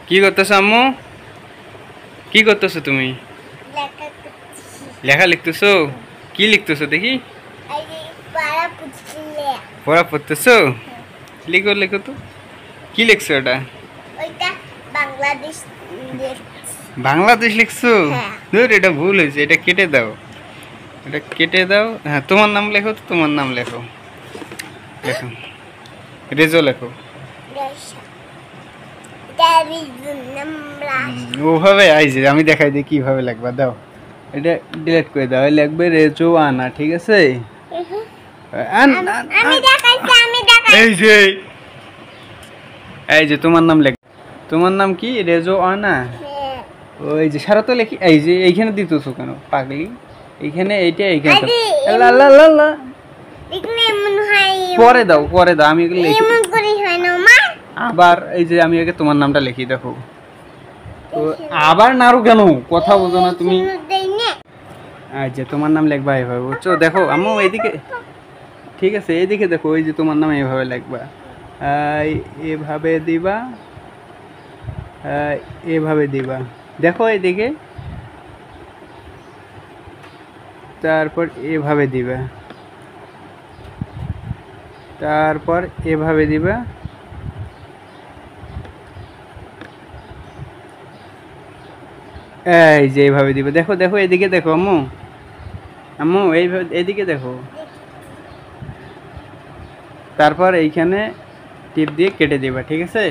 কি করতেছো আম্মু? কি করতেছো তুমি? লেখা লিখতেছো? কি লিখতেছো দেখি? পড়া পড়তেছো? লিখো লিখো তো। কি লিখছো এটা? বাংলাদেশ লিখছো? ধুর, এটা ভুল হয়েছে, এটা কেটে দাও। এটা কেটে দাও। হ্যাঁ, তোমার নাম লেখো তো, তোমার নাম লেখো। লেখো, রেজো লেখো। ওভাবে আইছে, আমি দেখাই দিই কিভাবে লিখবা। দাও, এটা ডিলিট করে দাও। লিখবে রেজো আনা, ঠিক আছে? এই যে এই যে তোমার নাম লেখ। তোমার নাম কি? রেজো আনা। ওই যে সারা তো লেখি। এই যে এইখানে দিতেছো কেন পাগলি? এইখানে এইটা এইখানে পরে দাও, পরে দাও। আমি এগুলো লিখি আবার। এই যে আমি আগে তোমার নামটা লিখি, দেখো। তো আবার নাড়ু কেন? কথা বোঝো না তুমি। আচ্ছা, তোমার নাম লিখবা এইভাবে, বুঝছো? দেখো আম্মু এইদিকে, ঠিক আছে? এইদিকে দেখো, ওই যে তোমার নাম এইভাবে লিখবা। এভাবে দিবা, এভাবে দিবা। দেখো এইদিকে, তারপর এভাবে দিবা, তারপর এভাবে দিবা। এই যে এইভাবে দিবা। দেখো দেখো এদিকে দেখো আম্মু, আম্মু এইভাবে এদিকে দেখো। তারপর এইখানে টিপ দিয়ে কেটে দিবা, ঠিক আছে?